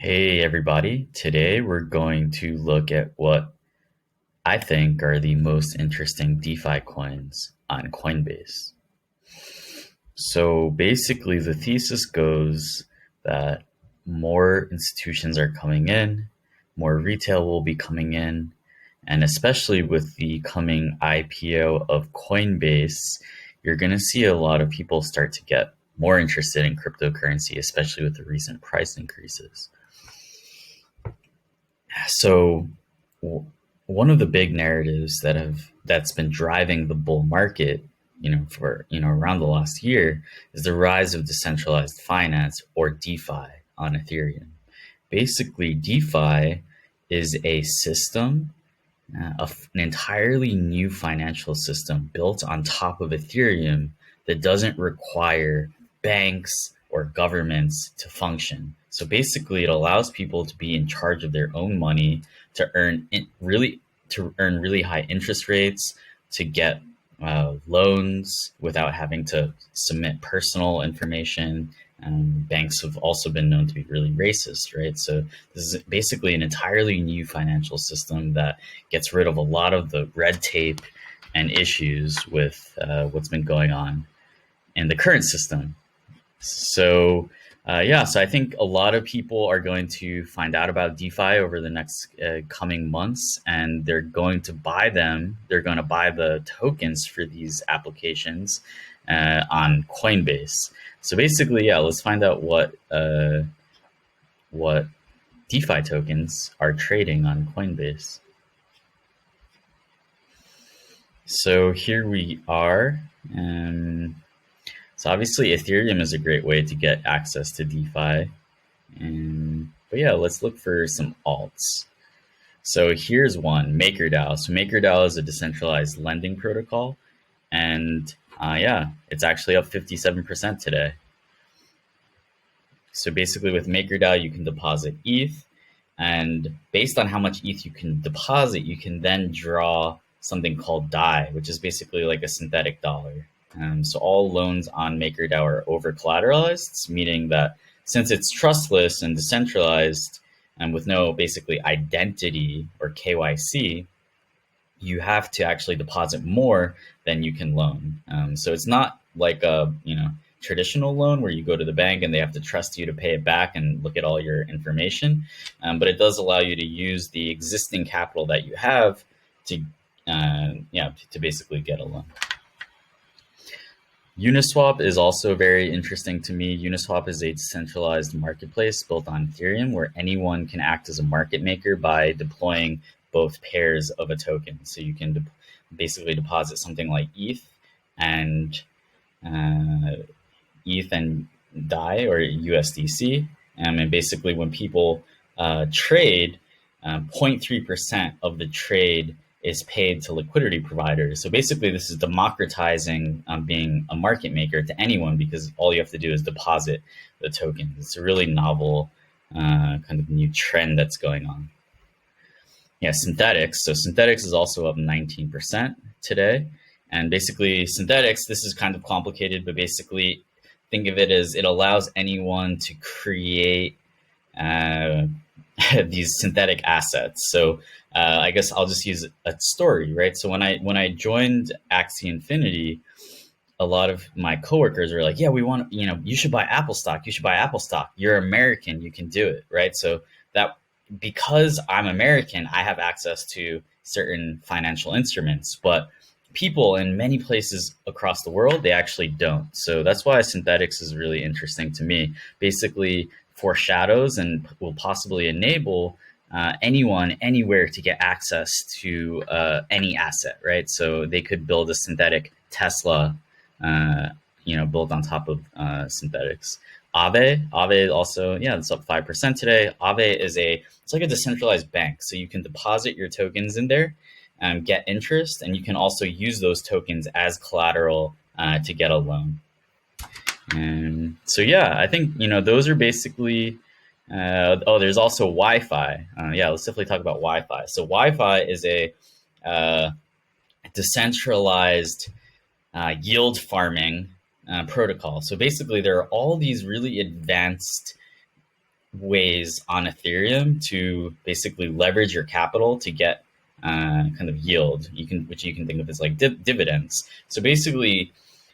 Hey everybody, today we're going to look at what I think are the most interesting DeFi coins on Coinbase. So basically, the thesis goes that more institutions are coming in, more retail will be coming in, and especially with the coming IPO of Coinbase, you're going to see a lot of people start to get more interested in cryptocurrency, especially with the recent price increases. So one of the big narratives that's been driving the bull market, for around the last year, is the rise of decentralized finance or DeFi on Ethereum. Basically, DeFi is a system, an entirely new financial system built on top of Ethereum that doesn't require banks or governments to function. So basically, it allows people to be in charge of their own money, to earn really high interest rates, to get loans without having to submit personal information. Banks have also been known to be really racist, right? So this is basically an entirely new financial system that gets rid of a lot of the red tape and issues with what's been going on in the current system. So I think a lot of people are going to find out about DeFi over the next coming months, and they're going to buy them. They're going to buy the tokens for these applications on Coinbase. So basically, let's find out what DeFi tokens are trading on Coinbase. So here we are. So obviously Ethereum is a great way to get access to DeFi. But yeah, let's look for some alts. So here's one, MakerDAO. So MakerDAO is a decentralized lending protocol. And it's actually up 57% today. So basically with MakerDAO, you can deposit ETH. And based on how much ETH you can deposit, you can then draw something called DAI, which is basically like a synthetic dollar. So all loans on MakerDAO are over collateralized, meaning that since it's trustless and decentralized and with no basically identity or KYC, you have to actually deposit more than you can loan. So it's not like a traditional loan where you go to the bank and they have to trust you to pay it back and look at all your information. But it does allow you to use the existing capital that you have to basically get a loan. Uniswap is also very interesting to me. Uniswap is a decentralized marketplace built on Ethereum where anyone can act as a market maker by deploying both pairs of a token. So you can basically deposit something like ETH and DAI or USDC. And basically when people trade, 0.3% of the trade is paid to liquidity providers. So basically this is democratizing being a market maker to anyone because all you have to do is deposit the token. It's a really novel kind of new trend that's going on. Yeah, synthetics. So synthetics is also up 19% today. And basically synthetics, this is kind of complicated, but basically think of it as it allows anyone to create these synthetic assets. So I guess I'll just use a story, right? So when I joined Axie Infinity, a lot of my coworkers were like, "Yeah, we want you should buy Apple stock. You should buy Apple stock. You're American, you can do it, right?" So that because I'm American, I have access to certain financial instruments, but people in many places across the world, they actually don't. So that's why synthetics is really interesting to me. Basically foreshadows and will possibly enable anyone anywhere to get access to any asset, right? So they could build a synthetic Tesla, built on top of synthetics. AAVE also, it's up 5% today. AAVE it's like a decentralized bank. So you can deposit your tokens in there, get interest, and you can also use those tokens as collateral to get a loan. And so, I think, those are basically, there's also Wi-Fi. Let's definitely talk about Wi-Fi. So Wi-Fi is a decentralized yield farming protocol. So basically there are all these really advanced ways on Ethereum to basically leverage your capital to get kind of yield. Which you can think of as like dividends. So basically,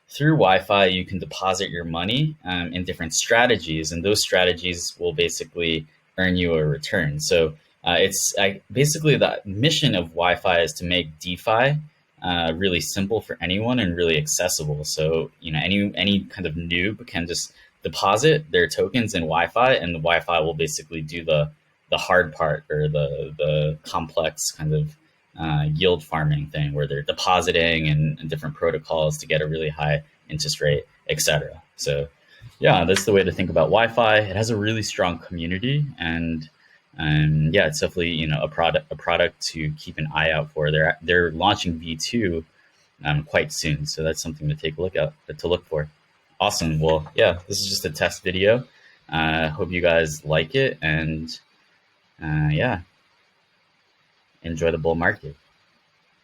through Wi-Fi, you can deposit your money in different strategies, and those strategies will basically earn you a return. So basically the mission of Wi-Fi is to make DeFi really simple for anyone and really accessible. So any kind of noob can just deposit their tokens in Wi-Fi, and the Wi-Fi will basically do the hard part, or the complex kind of yield farming thing, where they're depositing and different protocols to get a really high interest rate, etc. So yeah, that's the way to think about Wi-Fi. It has a really strong community, and yeah, it's definitely a product to keep an eye out for. They're launching V2 quite soon, so that's something to take a look at to look for. Awesome. Well, yeah, this is just a test video. Hope you guys like it, and yeah, enjoy the bull market.